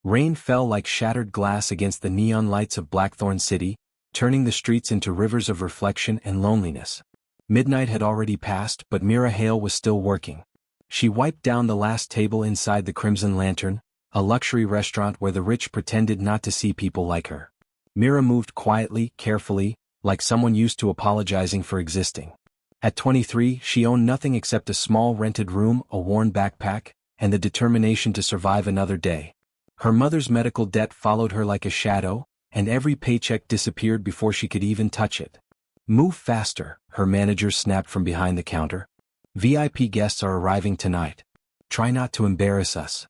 Rain fell like shattered glass against the neon lights of Blackthorne City, turning the streets into rivers of reflection and loneliness. Midnight had already passed, but Mira Hale was still working. She wiped down the last table inside the Crimson Lantern, a luxury restaurant where the rich pretended not to see people like her. Mira moved quietly, carefully, like someone used to apologizing for existing. At 23, she owned nothing except a small rented room, a worn backpack, and the determination to survive another day. Her mother's medical debt followed her like a shadow, and every paycheck disappeared before she could even touch it. "Move faster," her manager snapped from behind the counter. "VIP guests are arriving tonight. Try not to embarrass us."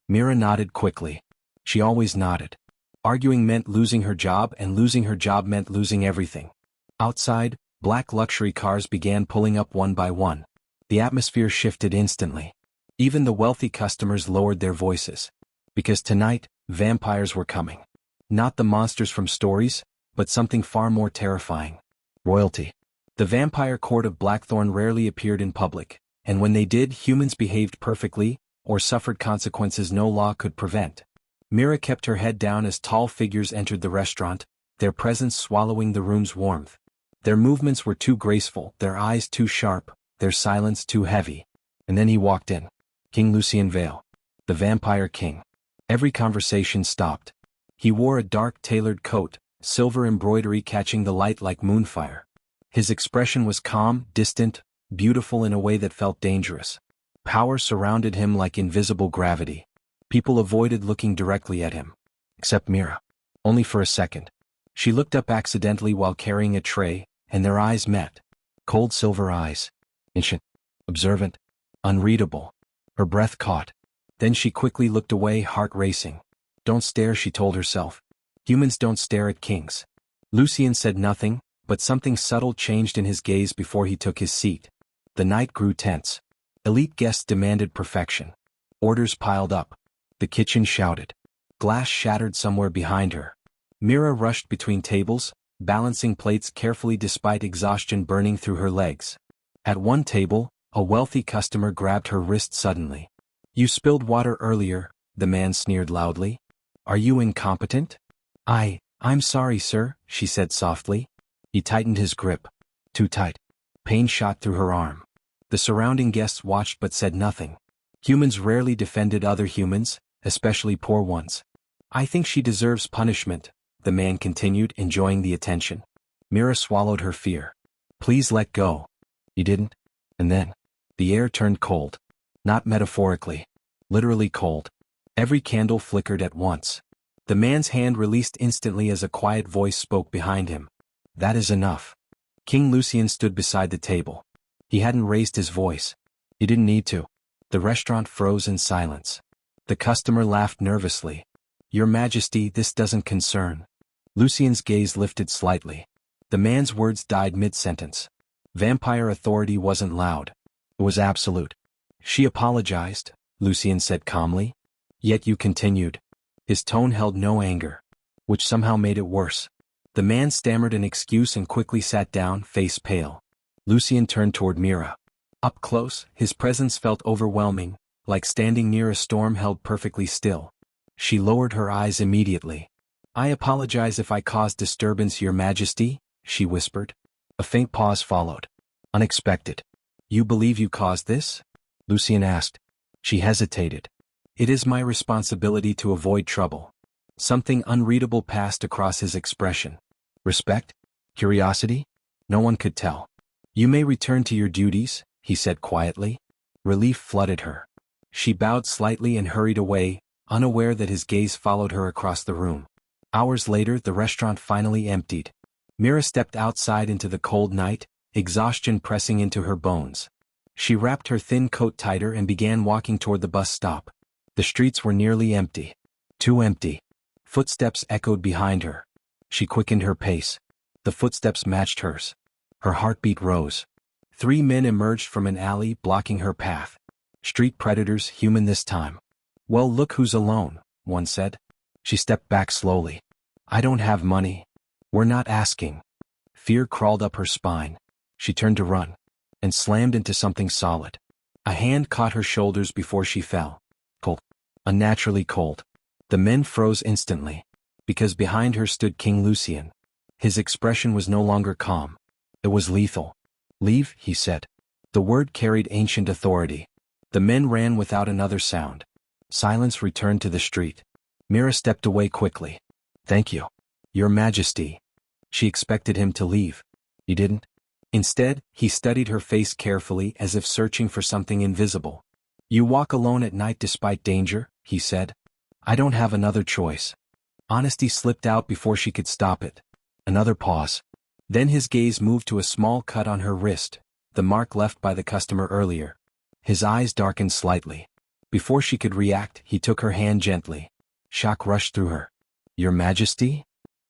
Mira nodded quickly. She always nodded. Arguing meant losing her job, and losing her job meant losing everything. Outside, black luxury cars began pulling up one by one. The atmosphere shifted instantly. Even the wealthy customers lowered their voices. Because tonight, vampires were coming. Not the monsters from stories, but something far more terrifying. Royalty. The vampire court of Blackthorne rarely appeared in public, and when they did, humans behaved perfectly, or suffered consequences no law could prevent. Mira kept her head down as tall figures entered the restaurant, their presence swallowing the room's warmth. Their movements were too graceful, their eyes too sharp, their silence too heavy. And then he walked in. King Lucien Vale. The Vampire King. Every conversation stopped. He wore a dark tailored coat, silver embroidery catching the light like moonfire. His expression was calm, distant, beautiful in a way that felt dangerous. Power surrounded him like invisible gravity. People avoided looking directly at him. Except Mira. Only for a second. She looked up accidentally while carrying a tray, and their eyes met. Cold silver eyes. Ancient. Observant. Unreadable. Her breath caught. Then she quickly looked away, heart racing. "Don't stare," she told herself. "Humans don't stare at kings." Lucien said nothing, but something subtle changed in his gaze before he took his seat. The night grew tense. Elite guests demanded perfection. Orders piled up. The kitchen shouted. Glass shattered somewhere behind her. Mira rushed between tables, balancing plates carefully despite exhaustion burning through her legs. At one table, a wealthy customer grabbed her wrist suddenly. "You spilled water earlier," the man sneered loudly. "Are you incompetent?" I'm sorry, sir," she said softly. He tightened his grip. Too tight. Pain shot through her arm. The surrounding guests watched but said nothing. Humans rarely defended other humans, especially poor ones. "I think she deserves punishment," the man continued, enjoying the attention. Mira swallowed her fear. "Please let go." He didn't. And then, the air turned cold. Not metaphorically. Literally cold. Every candle flickered at once. The man's hand released instantly as a quiet voice spoke behind him. "That is enough." King Lucien stood beside the table. He hadn't raised his voice. He didn't need to. The restaurant froze in silence. The customer laughed nervously. "Your Majesty, this doesn't concern." Lucien's gaze lifted slightly. The man's words died mid-sentence. Vampire authority wasn't loud. It was absolute. "She apologized," Lucien said calmly. "Yet you continued." His tone held no anger, which somehow made it worse. The man stammered an excuse and quickly sat down, face pale. Lucien turned toward Mira. Up close, his presence felt overwhelming, like standing near a storm held perfectly still. She lowered her eyes immediately. "I apologize if I caused disturbance, Your Majesty," she whispered. A faint pause followed. Unexpected. "You believe you caused this?" Lucien asked. She hesitated. "It is my responsibility to avoid trouble." Something unreadable passed across his expression. Respect? Curiosity? No one could tell. "You may return to your duties," he said quietly. Relief flooded her. She bowed slightly and hurried away, unaware that his gaze followed her across the room. Hours later, the restaurant finally emptied. Mira stepped outside into the cold night, exhaustion pressing into her bones. She wrapped her thin coat tighter and began walking toward the bus stop. The streets were nearly empty. Too empty. Footsteps echoed behind her. She quickened her pace. The footsteps matched hers. Her heartbeat rose. 3 men emerged from an alley, blocking her path. Street predators, human this time. "Well, look who's alone," one said. She stepped back slowly. "I don't have money." "We're not asking." Fear crawled up her spine. She turned to run, and slammed into something solid. A hand caught her shoulders before she fell. Cold. Unnaturally cold. The men froze instantly, because behind her stood King Lucien. His expression was no longer calm. It was lethal. "Leave," he said. The word carried ancient authority. The men ran without another sound. Silence returned to the street. Mira stepped away quickly. "Thank you, Your Majesty." She expected him to leave. He didn't. Instead, he studied her face carefully as if searching for something invisible. "You walk alone at night despite danger," he said. "I don't have another choice." Honesty slipped out before she could stop it. Another pause. Then his gaze moved to a small cut on her wrist, the mark left by the customer earlier. His eyes darkened slightly. Before she could react, he took her hand gently. Shock rushed through her. "Your Majesty?"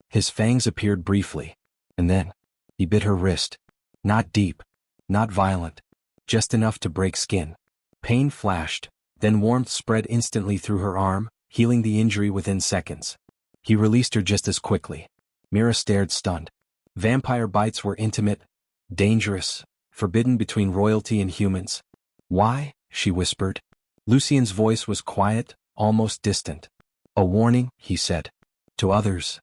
His fangs appeared briefly. And then, he bit her wrist. Not deep. Not violent. Just enough to break skin. Pain flashed, then warmth spread instantly through her arm, healing the injury within seconds. He released her just as quickly. Mira stared stunned. Vampire bites were intimate, dangerous, forbidden between royalty and humans. "Why?" she whispered. Lucien's voice was quiet, almost distant. "A warning," he said. "To others."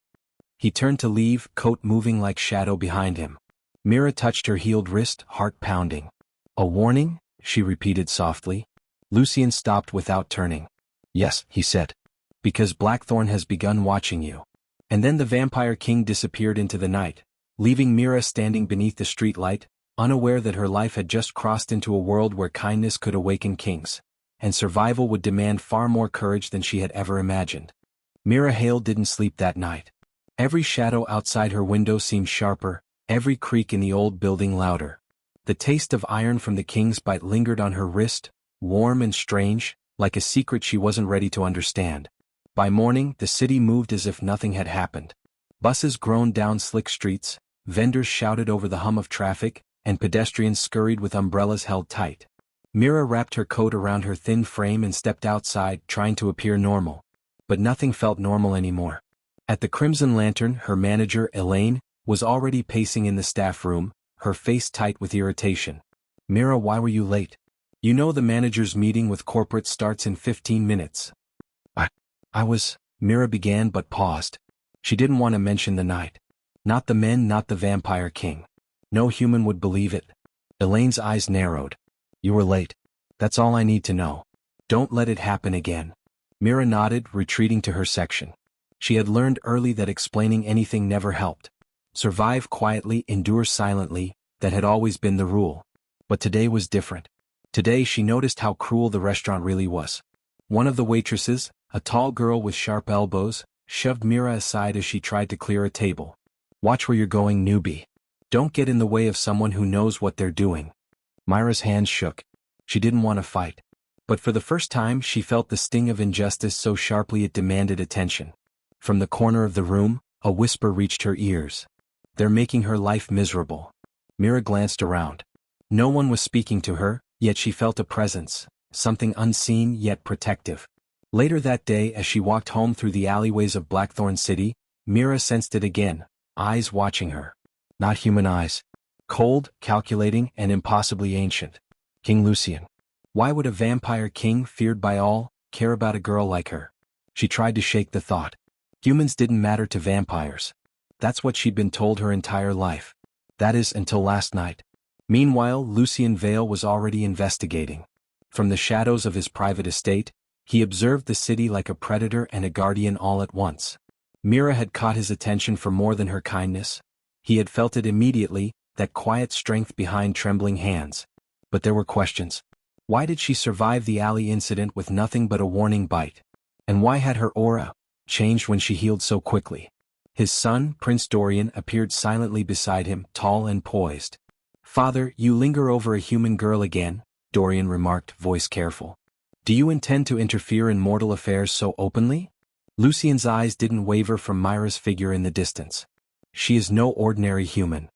He turned to leave, coat moving like shadow behind him. Mira touched her healed wrist, heart pounding. "A warning?" she repeated softly. Lucien stopped without turning. "Yes," he said. "Because Blackthorne has begun watching you." And then the Vampire King disappeared into the night, leaving Mira standing beneath the streetlight, unaware that her life had just crossed into a world where kindness could awaken kings, and survival would demand far more courage than she had ever imagined. Mira Hale didn't sleep that night. Every shadow outside her window seemed sharper, every creak in the old building louder. The taste of iron from the king's bite lingered on her wrist, warm and strange, like a secret she wasn't ready to understand. By morning, the city moved as if nothing had happened. Buses groaned down slick streets, vendors shouted over the hum of traffic, and pedestrians scurried with umbrellas held tight. Mira wrapped her coat around her thin frame and stepped outside, trying to appear normal. But nothing felt normal anymore. At the Crimson Lantern, her manager, Elaine, was already pacing in the staff room, her face tight with irritation. "Mira, why were you late? You know the manager's meeting with corporate starts in 15 minutes. Mira began but paused. She didn't want to mention the night. Not the men, not the Vampire King. No human would believe it. Elaine's eyes narrowed. "You were late. That's all I need to know. Don't let it happen again." Mira nodded, retreating to her section. She had learned early that explaining anything never helped. Survive quietly, endure silently, that had always been the rule. But today was different. Today she noticed how cruel the restaurant really was. One of the waitresses, a tall girl with sharp elbows, shoved Mira aside as she tried to clear a table. "Watch where you're going, newbie. Don't get in the way of someone who knows what they're doing." Mira's hands shook. She didn't want to fight. But for the first time she felt the sting of injustice so sharply it demanded attention. From the corner of the room, a whisper reached her ears. "They're making her life miserable." Mira glanced around. No one was speaking to her, yet she felt a presence, something unseen yet protective. Later that day, as she walked home through the alleyways of Blackthorne City, Mira sensed it again, eyes watching her. Not human eyes. Cold, calculating, and impossibly ancient. King Lucien. Why would a vampire king, feared by all, care about a girl like her? She tried to shake the thought. Humans didn't matter to vampires. That's what she'd been told her entire life. That is, until last night. Meanwhile, Lucien Vale was already investigating. From the shadows of his private estate, he observed the city like a predator and a guardian all at once. Mira had caught his attention for more than her kindness. He had felt it immediately, that quiet strength behind trembling hands. But there were questions. Why did she survive the alley incident with nothing but a warning bite? And why had her aura changed when she healed so quickly? His son, Prince Dorian, appeared silently beside him, tall and poised. "Father, you linger over a human girl again," Dorian remarked, voice careful. "Do you intend to interfere in mortal affairs so openly?" Lucien's eyes didn't waver from Mira's figure in the distance. "She is no ordinary human."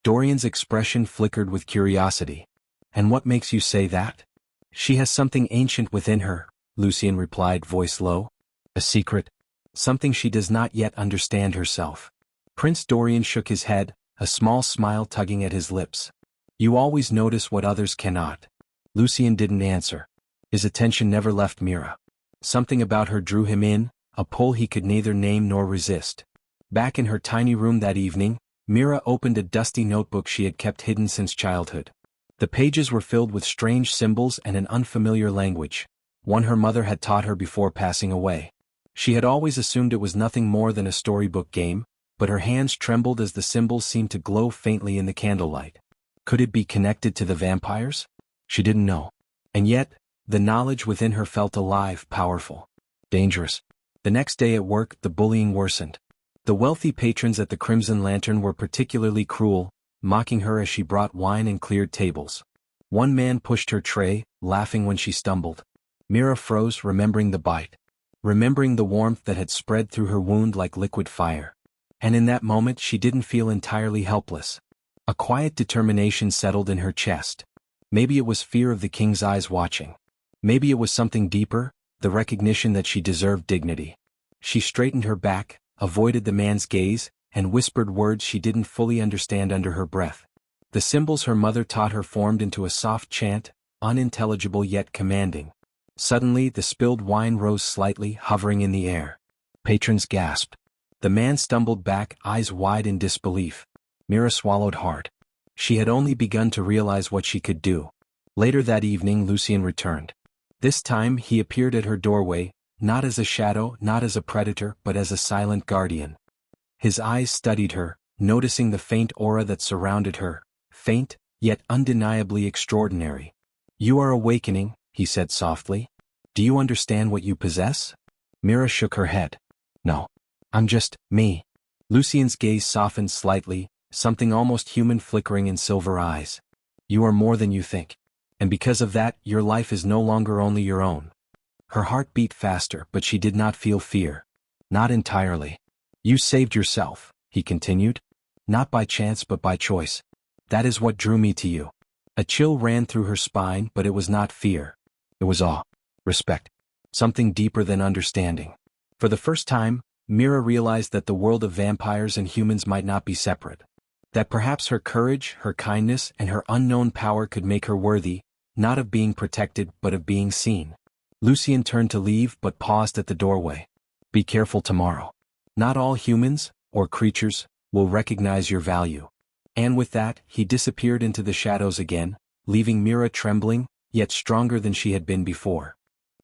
Dorian's expression flickered with curiosity. "And what makes you say that?" "She has something ancient within her," Lucien replied, voice low. "A secret. Something she does not yet understand herself." Prince Dorian shook his head, a small smile tugging at his lips. "You always notice what others cannot." Lucien didn't answer. His attention never left Mira. Something about her drew him in, a pull he could neither name nor resist. Back in her tiny room that evening, Mira opened a dusty notebook she had kept hidden since childhood. The pages were filled with strange symbols and an unfamiliar language, one her mother had taught her before passing away. She had always assumed it was nothing more than a storybook game, but her hands trembled as the symbols seemed to glow faintly in the candlelight. Could it be connected to the vampires? She didn't know. And yet, the knowledge within her felt alive, powerful, dangerous. The next day at work, the bullying worsened. The wealthy patrons at the Crimson Lantern were particularly cruel, mocking her as she brought wine and cleared tables. One man pushed her tray, laughing when she stumbled. Mira froze, remembering the bite, remembering the warmth that had spread through her wound like liquid fire. And in that moment she didn't feel entirely helpless. A quiet determination settled in her chest. Maybe it was fear of the king's eyes watching. Maybe it was something deeper, the recognition that she deserved dignity. She straightened her back, avoided the man's gaze, and whispered words she didn't fully understand under her breath. The symbols her mother taught her formed into a soft chant, unintelligible yet commanding. Suddenly the spilled wine rose slightly, hovering in the air. Patrons gasped. The man stumbled back, eyes wide in disbelief. Mira swallowed hard. She had only begun to realize what she could do. Later that evening Lucien returned. This time he appeared at her doorway, not as a shadow, not as a predator, but as a silent guardian. His eyes studied her, noticing the faint aura that surrounded her, faint, yet undeniably extraordinary. "You are awakening," he said softly. "Do you understand what you possess?" Mira shook her head. "No. I'm just me." Lucien's gaze softened slightly, something almost human flickering in silver eyes. "You are more than you think. And because of that, your life is no longer only your own." Her heart beat faster, but she did not feel fear. Not entirely. "You saved yourself," he continued. "Not by chance but by choice. That is what drew me to you." A chill ran through her spine, but it was not fear. It was awe, respect, something deeper than understanding. For the first time, Mira realized that the world of vampires and humans might not be separate. That perhaps her courage, her kindness, and her unknown power could make her worthy, not of being protected but of being seen. Lucien turned to leave but paused at the doorway. "Be careful tomorrow. Not all humans, or creatures, will recognize your value." And with that, he disappeared into the shadows again, leaving Mira trembling, yet stronger than she had been before.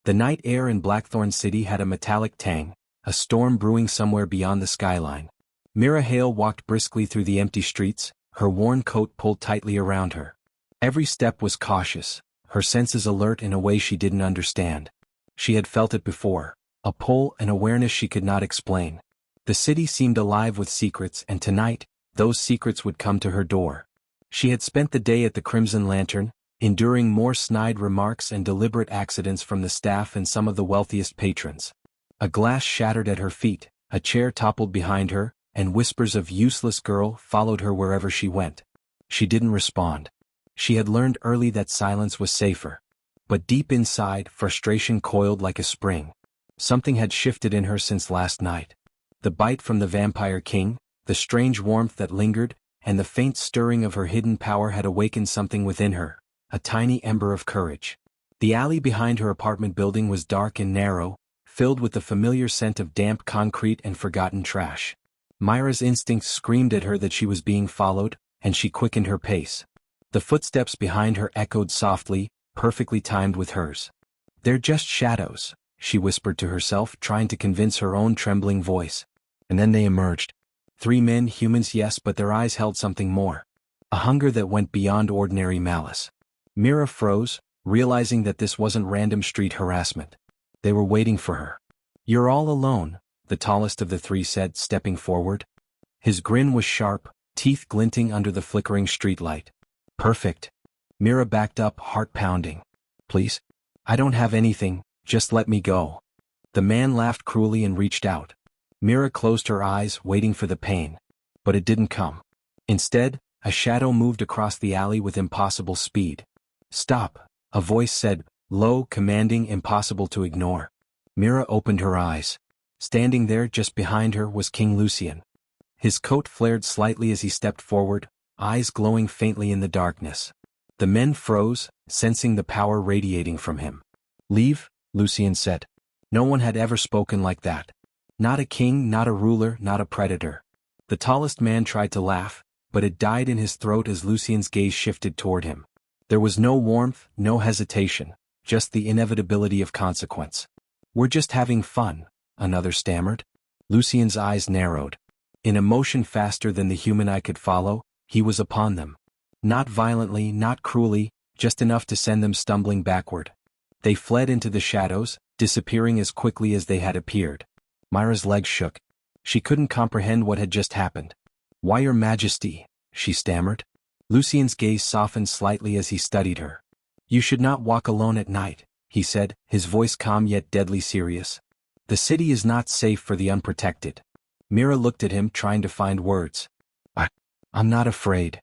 The night air in Blackthorne City had a metallic tang, a storm brewing somewhere beyond the skyline. Mira Hale walked briskly through the empty streets, her worn coat pulled tightly around her. Every step was cautious, her senses alert in a way she didn't understand. She had felt it before, a pull, an awareness she could not explain. The city seemed alive with secrets, and tonight, those secrets would come to her door. She had spent the day at the Crimson Lantern, enduring more snide remarks and deliberate accidents from the staff and some of the wealthiest patrons. A glass shattered at her feet, a chair toppled behind her, and whispers of "useless girl" followed her wherever she went. She didn't respond. She had learned early that silence was safer. But deep inside, frustration coiled like a spring. Something had shifted in her since last night. The bite from the Vampire King, the strange warmth that lingered, and the faint stirring of her hidden power had awakened something within her, a tiny ember of courage. The alley behind her apartment building was dark and narrow, filled with the familiar scent of damp concrete and forgotten trash. Mira's instincts screamed at her that she was being followed, and she quickened her pace. The footsteps behind her echoed softly, perfectly timed with hers. "They're just shadows," she whispered to herself, trying to convince her own trembling voice. And then they emerged. 3 men, humans, yes, but their eyes held something more. A hunger that went beyond ordinary malice. Mira froze, realizing that this wasn't random street harassment. They were waiting for her. "You're all alone," the tallest of the 3 said, stepping forward. His grin was sharp, teeth glinting under the flickering streetlight. "Perfect." Mira backed up, heart pounding. "Please? I don't have anything, just let me go." The man laughed cruelly and reached out. Mira closed her eyes, waiting for the pain. But it didn't come. Instead, a shadow moved across the alley with impossible speed. "Stop," a voice said, low, commanding, impossible to ignore. Mira opened her eyes. Standing there just behind her was King Lucien. His coat flared slightly as he stepped forward, eyes glowing faintly in the darkness. The men froze, sensing the power radiating from him. "Leave," Lucien said. No one had ever spoken like that. Not a king, not a ruler, not a predator. The tallest man tried to laugh, but it died in his throat as Lucien's gaze shifted toward him. There was no warmth, no hesitation, just the inevitability of consequence. "We're just having fun," another stammered. Lucien's eyes narrowed. In a motion faster than the human eye could follow, he was upon them. Not violently, not cruelly, just enough to send them stumbling backward. They fled into the shadows, disappearing as quickly as they had appeared. Mira's legs shook. She couldn't comprehend what had just happened. "Why, Your Majesty?" she stammered. Lucien's gaze softened slightly as he studied her. "You should not walk alone at night," he said, his voice calm yet deadly serious. "The city is not safe for the unprotected." Mira looked at him, trying to find words. I'm not afraid."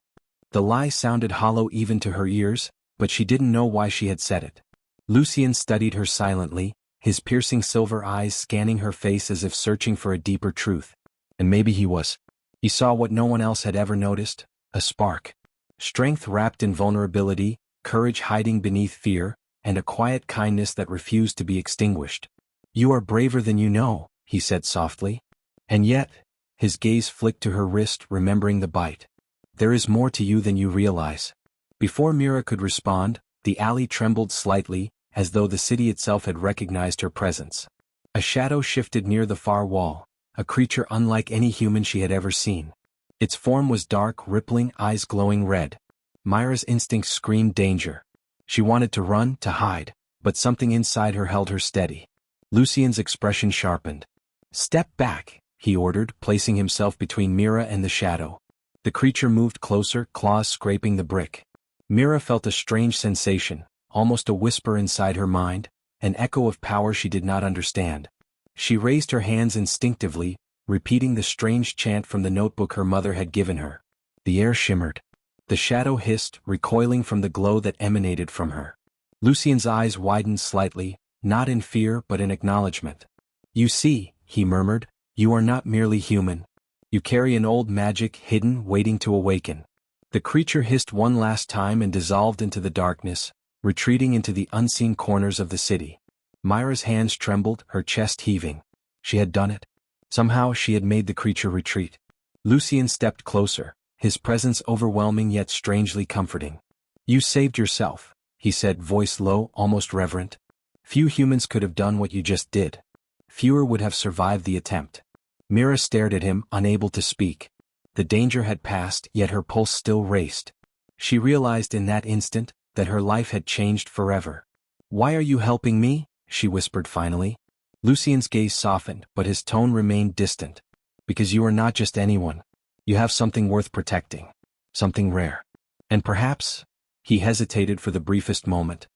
The lie sounded hollow even to her ears, but she didn't know why she had said it. Lucien studied her silently, his piercing silver eyes scanning her face as if searching for a deeper truth. And maybe he was. He saw what no one else had ever noticed, a spark. Strength wrapped in vulnerability, courage hiding beneath fear, and a quiet kindness that refused to be extinguished. "You are braver than you know," he said softly. "And yet," his gaze flicked to her wrist, remembering the bite. "There is more to you than you realize." Before Mira could respond, the alley trembled slightly, as though the city itself had recognized her presence. A shadow shifted near the far wall, a creature unlike any human she had ever seen. Its form was dark, rippling, eyes glowing red. Mira's instincts screamed danger. She wanted to run, to hide, but something inside her held her steady. Lucien's expression sharpened. "Step back," he ordered, placing himself between Mira and the shadow. The creature moved closer, claws scraping the brick. Mira felt a strange sensation, almost a whisper inside her mind, an echo of power she did not understand. She raised her hands instinctively, repeating the strange chant from the notebook her mother had given her. The air shimmered. The shadow hissed, recoiling from the glow that emanated from her. Lucien's eyes widened slightly, not in fear but in acknowledgement. "You see," he murmured, "you are not merely human. You carry an old magic hidden, waiting to awaken." The creature hissed one last time and dissolved into the darkness, retreating into the unseen corners of the city. Mira's hands trembled, her chest heaving. She had done it. Somehow she had made the creature retreat. Lucien stepped closer, his presence overwhelming yet strangely comforting. "You saved yourself," he said, voice low, almost reverent. "Few humans could have done what you just did. Fewer would have survived the attempt." Mira stared at him, unable to speak. The danger had passed, yet her pulse still raced. She realized in that instant that her life had changed forever. "Why are you helping me?" she whispered finally. Lucien's gaze softened, but his tone remained distant. "Because you are not just anyone. You have something worth protecting. Something rare. And perhaps," he hesitated for the briefest moment,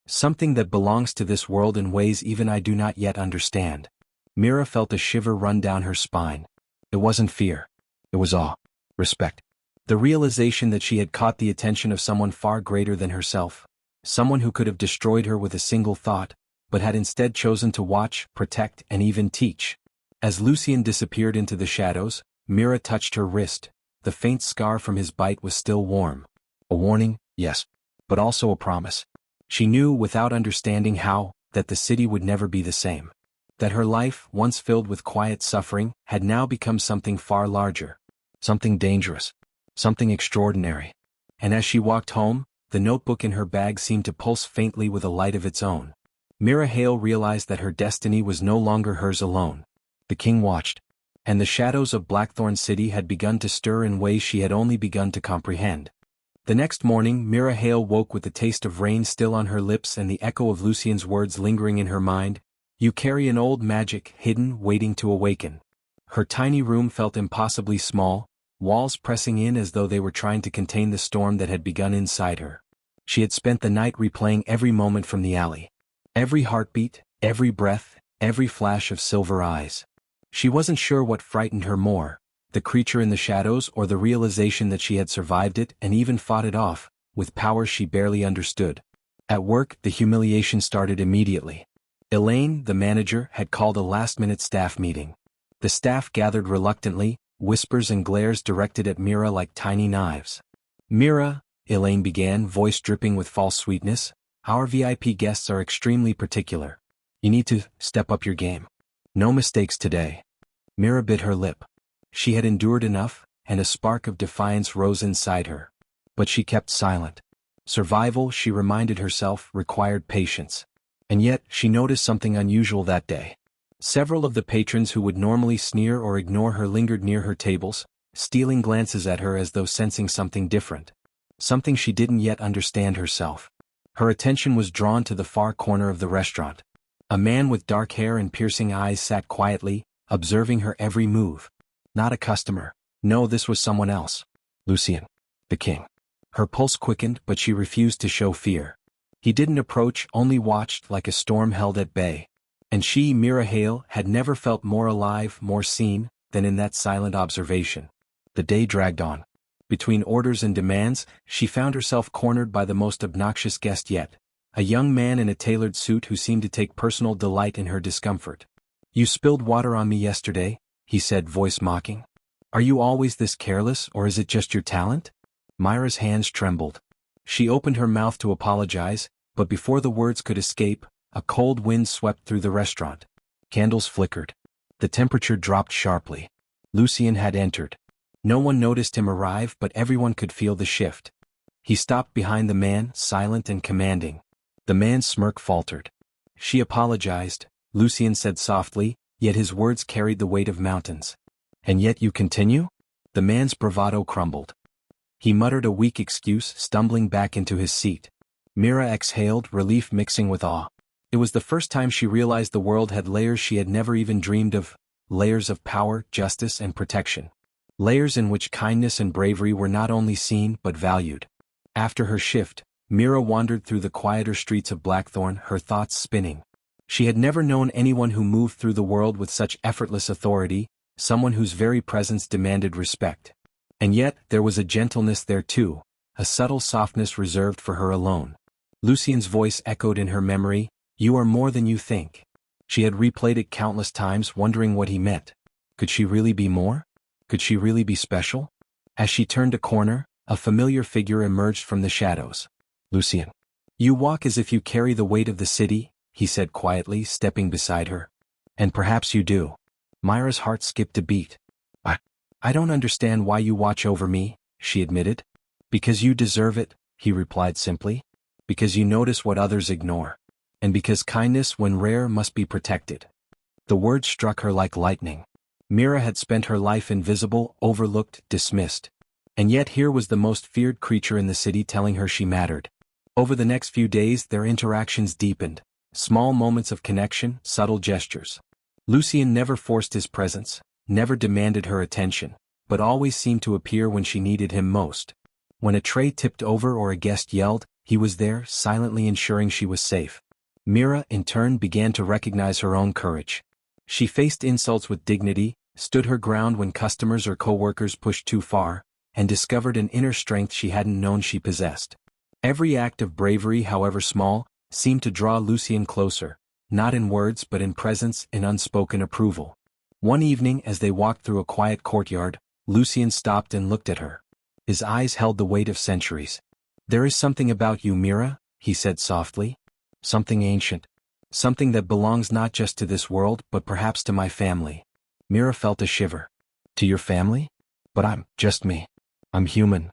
"something that belongs to this world in ways even I do not yet understand." Mira felt a shiver run down her spine. It wasn't fear. It was awe. Respect. The realization that she had caught the attention of someone far greater than herself. Someone who could have destroyed her with a single thought, but had instead chosen to watch, protect, and even teach. As Lucien disappeared into the shadows, Mira touched her wrist. The faint scar from his bite was still warm. A warning, yes, but also a promise. She knew, without understanding how, that the city would never be the same. That her life, once filled with quiet suffering, had now become something far larger. Something dangerous. Something extraordinary. And as she walked home, the notebook in her bag seemed to pulse faintly with a light of its own. Mira Hale realized that her destiny was no longer hers alone. The king watched. And the shadows of Blackthorne City had begun to stir in ways she had only begun to comprehend. The next morning, Mira Hale woke with the taste of rain still on her lips and the echo of Lucien's words lingering in her mind. "You carry an old magic, hidden, waiting to awaken." Her tiny room felt impossibly small, walls pressing in as though they were trying to contain the storm that had begun inside her. She had spent the night replaying every moment from the alley. Every heartbeat, every breath, every flash of silver eyes. She wasn't sure what frightened her more, the creature in the shadows or the realization that she had survived it and even fought it off, with powers she barely understood. At work, the humiliation started immediately. Elaine, the manager, had called a last-minute staff meeting. The staff gathered reluctantly, whispers and glares directed at Mira like tiny knives. "Mira," Elaine began, voice dripping with false sweetness, "our VIP guests are extremely particular. You need to step up your game. No mistakes today." Mira bit her lip. She had endured enough, and a spark of defiance rose inside her. But she kept silent. Survival, she reminded herself, required patience. And yet, she noticed something unusual that day. Several of the patrons who would normally sneer or ignore her lingered near her tables, stealing glances at her as though sensing something different. Something she didn't yet understand herself. Her attention was drawn to the far corner of the restaurant. A man with dark hair and piercing eyes sat quietly, observing her every move. Not a customer. No, this was someone else. Lucien. The king. Her pulse quickened, but she refused to show fear. He didn't approach, only watched like a storm held at bay. And she, Mira Hale, had never felt more alive, more seen, than in that silent observation. The day dragged on. Between orders and demands, she found herself cornered by the most obnoxious guest yet, a young man in a tailored suit who seemed to take personal delight in her discomfort. "You spilled water on me yesterday," he said, voice mocking. "Are you always this careless, or is it just your talent?" Mira's hands trembled. She opened her mouth to apologize, but before the words could escape, a cold wind swept through the restaurant. Candles flickered. The temperature dropped sharply. Lucien had entered. No one noticed him arrive, but everyone could feel the shift. He stopped behind the man, silent and commanding. The man's smirk faltered. "She apologized," Lucien said softly, yet his words carried the weight of mountains. "And yet you continue?" The man's bravado crumbled. He muttered a weak excuse, stumbling back into his seat. Mira exhaled, relief mixing with awe. It was the first time she realized the world had layers she had never even dreamed of, layers of power, justice, and protection. Layers in which kindness and bravery were not only seen but valued. After her shift, Mira wandered through the quieter streets of Blackthorne, her thoughts spinning. She had never known anyone who moved through the world with such effortless authority, someone whose very presence demanded respect. And yet, there was a gentleness there too, a subtle softness reserved for her alone. Lucien's voice echoed in her memory, "You are more than you think." She had replayed it countless times, wondering what he meant. Could she really be more? Could she really be special? As she turned a corner, a familiar figure emerged from the shadows. "Lucien. You walk as if you carry the weight of the city," he said quietly, stepping beside her. "And perhaps you do." Mira's heart skipped a beat. I don't understand why you watch over me," she admitted. "Because you deserve it," he replied simply. "Because you notice what others ignore. And because kindness, when rare, must be protected." The words struck her like lightning. Mira had spent her life invisible, overlooked, dismissed. And yet here was the most feared creature in the city telling her she mattered. Over the next few days their interactions deepened. Small moments of connection, subtle gestures. Lucien never forced his presence, never demanded her attention, but always seemed to appear when she needed him most. When a tray tipped over or a guest yelled, he was there, silently ensuring she was safe. Mira, in turn, began to recognize her own courage. She faced insults with dignity, stood her ground when customers or co-workers pushed too far, and discovered an inner strength she hadn't known she possessed. Every act of bravery, however small, seemed to draw Lucien closer, not in words but in presence, in unspoken approval. One evening, as they walked through a quiet courtyard, Lucien stopped and looked at her. His eyes held the weight of centuries. "There is something about you, Mira," he said softly. "Something ancient. Something that belongs not just to this world but perhaps to my family." Mira felt a shiver. "To your family? But I'm just me. I'm human."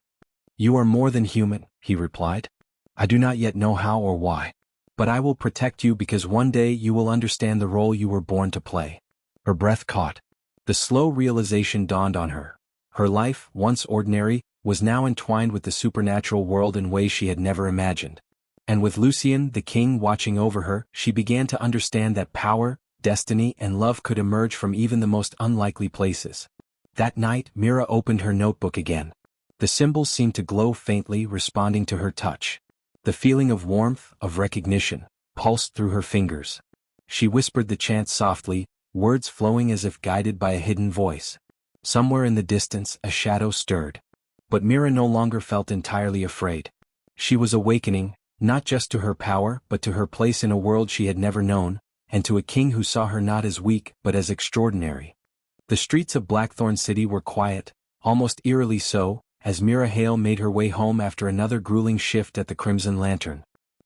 "You are more than human," he replied. "I do not yet know how or why. But I will protect you because one day you will understand the role you were born to play." Her breath caught. The slow realization dawned on her. Her life, once ordinary, was now entwined with the supernatural world in ways she had never imagined. And with Lucien, the king, watching over her, she began to understand that power, destiny, and love could emerge from even the most unlikely places. That night, Mira opened her notebook again. The symbols seemed to glow faintly, responding to her touch. The feeling of warmth, of recognition, pulsed through her fingers. She whispered the chant softly, words flowing as if guided by a hidden voice. Somewhere in the distance, a shadow stirred. But Mira no longer felt entirely afraid. She was awakening, not just to her power but to her place in a world she had never known, and to a king who saw her not as weak but as extraordinary. The streets of Blackthorne City were quiet, almost eerily so, as Mira Hale made her way home after another grueling shift at the Crimson Lantern.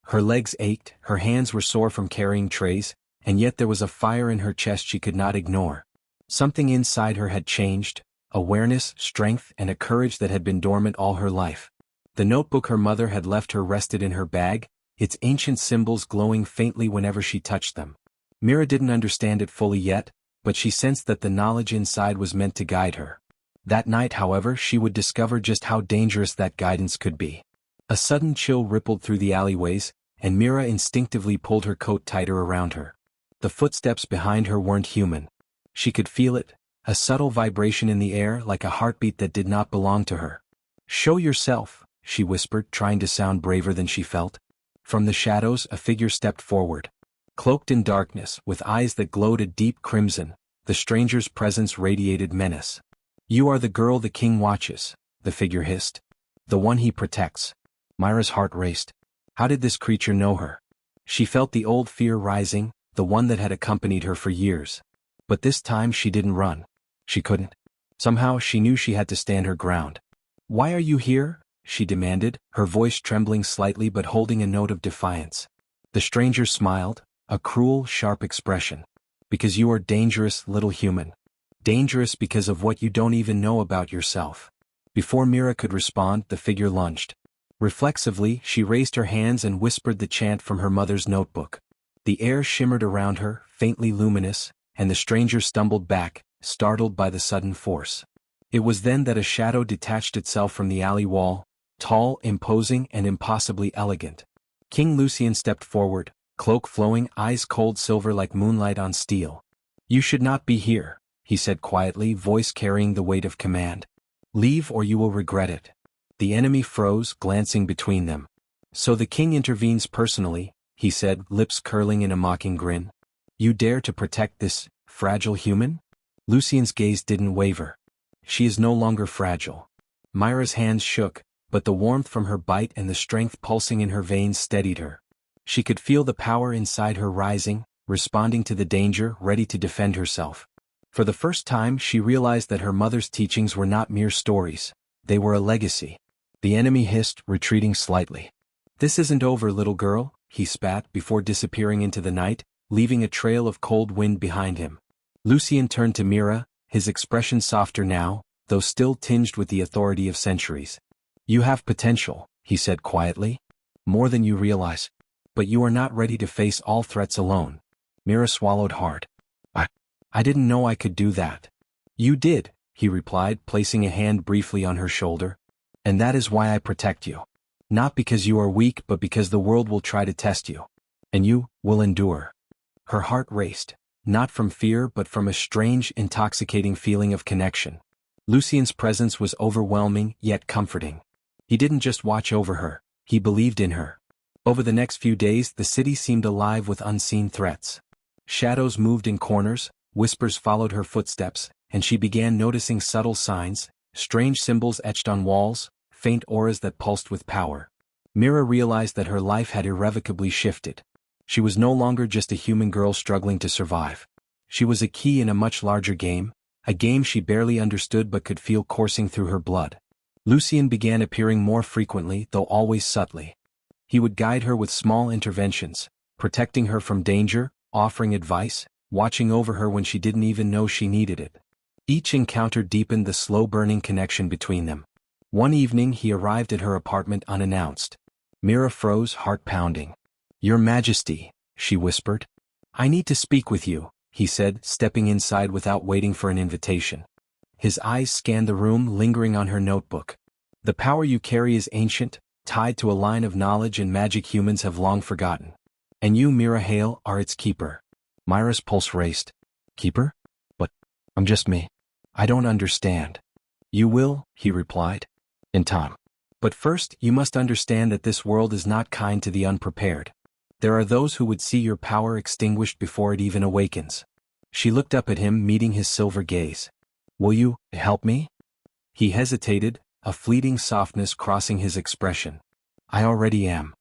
Her legs ached, her hands were sore from carrying trays, and yet there was a fire in her chest she could not ignore. Something inside her had changed, awareness, strength, and a courage that had been dormant all her life. The notebook her mother had left her rested in her bag, its ancient symbols glowing faintly whenever she touched them. Mira didn't understand it fully yet, but she sensed that the knowledge inside was meant to guide her. That night, however, she would discover just how dangerous that guidance could be. A sudden chill rippled through the alleyways, and Mira instinctively pulled her coat tighter around her. The footsteps behind her weren't human. She could feel it, a subtle vibration in the air like a heartbeat that did not belong to her. "Show yourself," she whispered, trying to sound braver than she felt. From the shadows, a figure stepped forward. Cloaked in darkness, with eyes that glowed a deep crimson, the stranger's presence radiated menace. "You are the girl the king watches," the figure hissed. "The one he protects." Mira's heart raced. How did this creature know her? She felt the old fear rising, the one that had accompanied her for years. But this time she didn't run. She couldn't. Somehow she knew she had to stand her ground. "Why are you here?" she demanded, her voice trembling slightly but holding a note of defiance. The stranger smiled, a cruel, sharp expression. "Because you are dangerous, little human. Dangerous because of what you don't even know about yourself." Before Mira could respond, the figure lunged. Reflexively, she raised her hands and whispered the chant from her mother's notebook. The air shimmered around her, faintly luminous, and the stranger stumbled back, startled by the sudden force. It was then that a shadow detached itself from the alley wall, tall, imposing, and impossibly elegant. King Lucien stepped forward, cloak flowing, eyes cold silver like moonlight on steel. "You should not be here," he said quietly, voice carrying the weight of command. "Leave or you will regret it." The enemy froze, glancing between them. "So the king intervenes personally," he said, lips curling in a mocking grin. "You dare to protect this fragile human?" Lucien's gaze didn't waver. "She is no longer fragile." Mira's hands shook, but the warmth from her bite and the strength pulsing in her veins steadied her. She could feel the power inside her rising, responding to the danger, ready to defend herself. For the first time she realized that her mother's teachings were not mere stories. They were a legacy. The enemy hissed, retreating slightly. "This isn't over, little girl," he spat before disappearing into the night, leaving a trail of cold wind behind him. Lucien turned to Mira, his expression softer now, though still tinged with the authority of centuries. "You have potential," he said quietly. "More than you realize. But you are not ready to face all threats alone." Mira swallowed hard. I didn't know I could do that." "You did," he replied, placing a hand briefly on her shoulder. "And that is why I protect you. Not because you are weak but because the world will try to test you. And you will endure." Her heart raced, not from fear but from a strange, intoxicating feeling of connection. Lucien's presence was overwhelming yet comforting. He didn't just watch over her, he believed in her. Over the next few days the city seemed alive with unseen threats. Shadows moved in corners, whispers followed her footsteps, and she began noticing subtle signs, strange symbols etched on walls, faint auras that pulsed with power. Mira realized that her life had irrevocably shifted. She was no longer just a human girl struggling to survive. She was a key in a much larger game, a game she barely understood but could feel coursing through her blood. Lucien began appearing more frequently, though always subtly. He would guide her with small interventions, protecting her from danger, offering advice, watching over her when she didn't even know she needed it. Each encounter deepened the slow-burning connection between them. One evening he arrived at her apartment unannounced. Mira froze, heart pounding. "Your Majesty," she whispered. "I need to speak with you," he said, stepping inside without waiting for an invitation. His eyes scanned the room, lingering on her notebook. "The power you carry is ancient, tied to a line of knowledge and magic humans have long forgotten. And you, Mira Hale, are its keeper." Mira's pulse raced. "Keeper? But I'm just me. I don't understand." "You will," he replied. "In time. But first you must understand that this world is not kind to the unprepared. There are those who would see your power extinguished before it even awakens." She looked up at him, meeting his silver gaze. "Will you help me?" He hesitated, a fleeting softness crossing his expression. "I already am."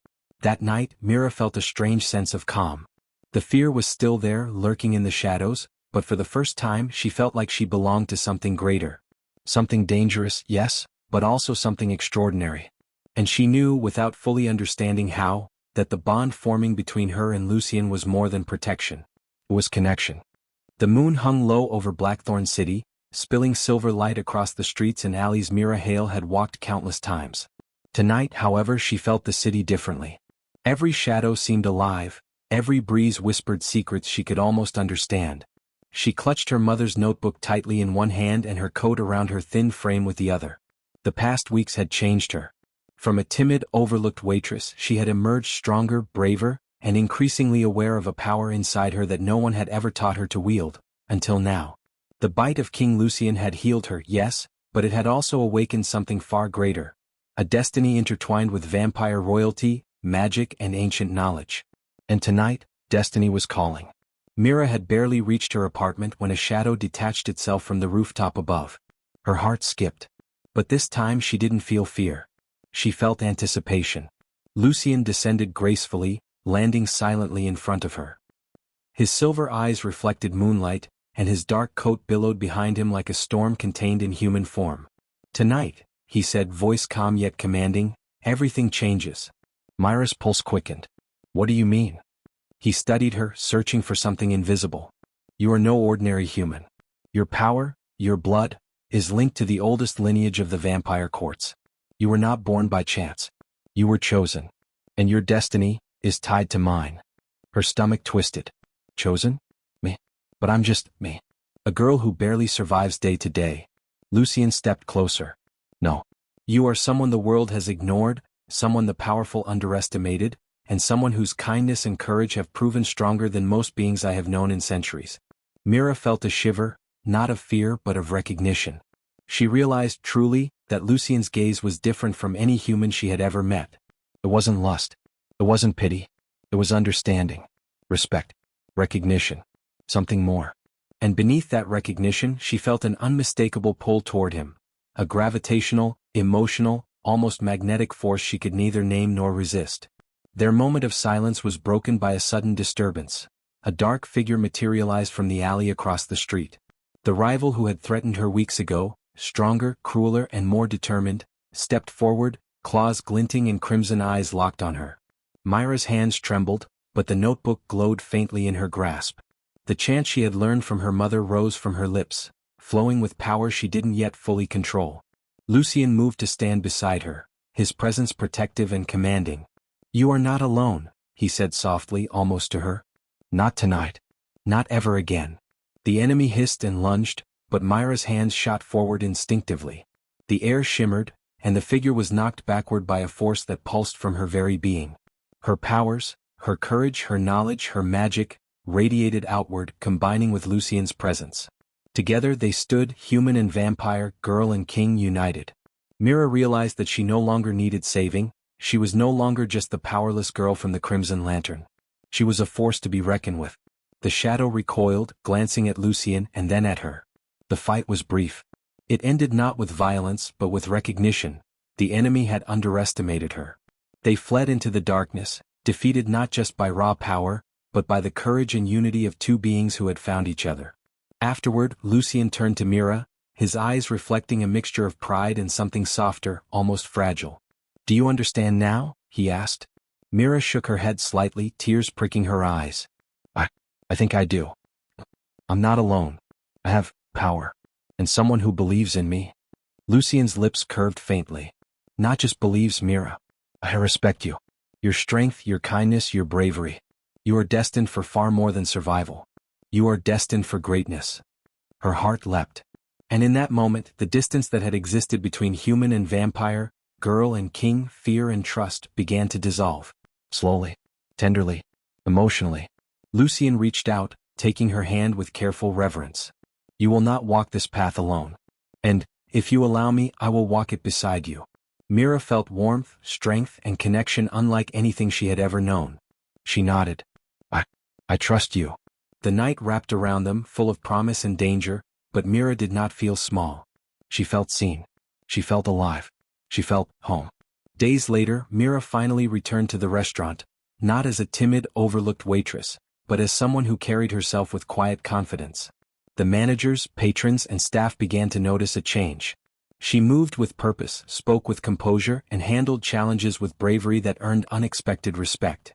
That night, Mira felt a strange sense of calm. The fear was still there, lurking in the shadows, but for the first time she felt like she belonged to something greater. Something dangerous, yes, but also something extraordinary. And she knew, without fully understanding how, that the bond forming between her and Lucien was more than protection. It was connection. The moon hung low over Blackthorne City, spilling silver light across the streets and alleys Mira Hale had walked countless times. Tonight, however, she felt the city differently. Every shadow seemed alive, every breeze whispered secrets she could almost understand. She clutched her mother's notebook tightly in one hand and her coat around her thin frame with the other. The past weeks had changed her. From a timid, overlooked waitress, she had emerged stronger, braver, and increasingly aware of a power inside her that no one had ever taught her to wield, until now. The bite of King Lucien had healed her, yes, but it had also awakened something far greater. A destiny intertwined with vampire royalty, magic, and ancient knowledge. And tonight, destiny was calling. Mira had barely reached her apartment when a shadow detached itself from the rooftop above. Her heart skipped. But this time she didn't feel fear. She felt anticipation. Lucien descended gracefully, landing silently in front of her. His silver eyes reflected moonlight, and his dark coat billowed behind him like a storm contained in human form. "Tonight," he said, voice calm yet commanding, "everything changes." Mira's pulse quickened. "What do you mean?" He studied her, searching for something invisible. "You are no ordinary human. Your power, your blood, is linked to the oldest lineage of the vampire courts. You were not born by chance. You were chosen. And your destiny is tied to mine." Her stomach twisted. "Chosen? Me? But I'm just me. A girl who barely survives day to day." Lucien stepped closer. "No. You are someone the world has ignored, someone the powerful underestimated, and someone whose kindness and courage have proven stronger than most beings I have known in centuries." Mira felt a shiver, not of fear but of recognition. She realized truly that Lucien's gaze was different from any human she had ever met. It wasn't lust. It wasn't pity. It was understanding, respect, recognition, something more. And beneath that recognition she felt an unmistakable pull toward him, a gravitational, emotional, almost magnetic force she could neither name nor resist. Their moment of silence was broken by a sudden disturbance. A dark figure materialized from the alley across the street. The rival who had threatened her weeks ago, stronger, crueler, and more determined, stepped forward, claws glinting and crimson eyes locked on her. Mira's hands trembled, but the notebook glowed faintly in her grasp. The chant she had learned from her mother rose from her lips, flowing with power she didn't yet fully control. Lucien moved to stand beside her, his presence protective and commanding. "You are not alone," he said softly, almost to her. "Not tonight. Not ever again." The enemy hissed and lunged, but Mira's hands shot forward instinctively. The air shimmered, and the figure was knocked backward by a force that pulsed from her very being. Her powers, her courage, her knowledge, her magic, radiated outward, combining with Lucien's presence. Together they stood, human and vampire, girl and king, united. Mira realized that she no longer needed saving. She was no longer just the powerless girl from the Crimson Lantern. She was a force to be reckoned with. The shadow recoiled, glancing at Lucien and then at her. The fight was brief. It ended not with violence but with recognition. The enemy had underestimated her. They fled into the darkness, defeated not just by raw power, but by the courage and unity of two beings who had found each other. Afterward, Lucien turned to Mira, his eyes reflecting a mixture of pride and something softer, almost fragile. "Do you understand now?" he asked. Mira shook her head slightly, tears pricking her eyes. I think I do. I'm not alone. I have power. And someone who believes in me." Lucien's lips curved faintly. "Not just believes, Mira. I respect you. Your strength, your kindness, your bravery. You are destined for far more than survival. You are destined for greatness." Her heart leapt. And in that moment, the distance that had existed between human and vampire, girl and king, fear and trust, began to dissolve. Slowly, tenderly, emotionally. Lucien reached out, taking her hand with careful reverence. "You will not walk this path alone. And, if you allow me, I will walk it beside you." Mira felt warmth, strength, and connection unlike anything she had ever known. She nodded. I trust you." The night wrapped around them, full of promise and danger, but Mira did not feel small. She felt seen. She felt alive. She felt home. Days later, Mira finally returned to the restaurant, not as a timid, overlooked waitress, but as someone who carried herself with quiet confidence. The managers, patrons, and staff began to notice a change. She moved with purpose, spoke with composure, and handled challenges with bravery that earned unexpected respect.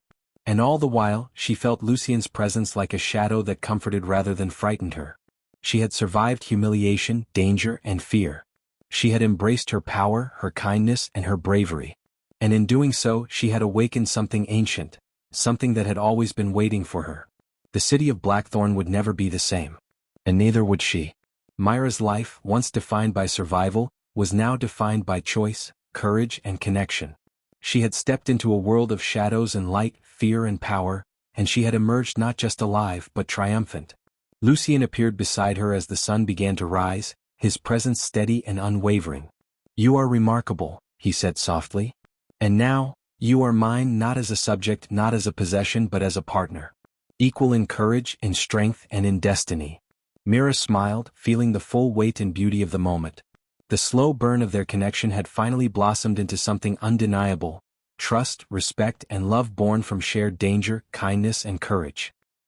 And all the while, she felt Lucien's presence like a shadow that comforted rather than frightened her. She had survived humiliation, danger, and fear. She had embraced her power, her kindness, and her bravery. And in doing so, she had awakened something ancient, something that had always been waiting for her. The city of Blackthorne would never be the same. And neither would she. Mira's life, once defined by survival, was now defined by choice, courage, and connection. She had stepped into a world of shadows and light, fear and power, and she had emerged not just alive but triumphant. Lucien appeared beside her as the sun began to rise, his presence steady and unwavering. "You are remarkable," he said softly. "And now, you are mine not as a subject, not as a possession but as a partner. Equal in courage, in strength, and in destiny." Mira smiled, feeling the full weight and beauty of the moment. The slow burn of their connection had finally blossomed into something undeniable: trust, respect, and love born from shared danger, kindness, and courage.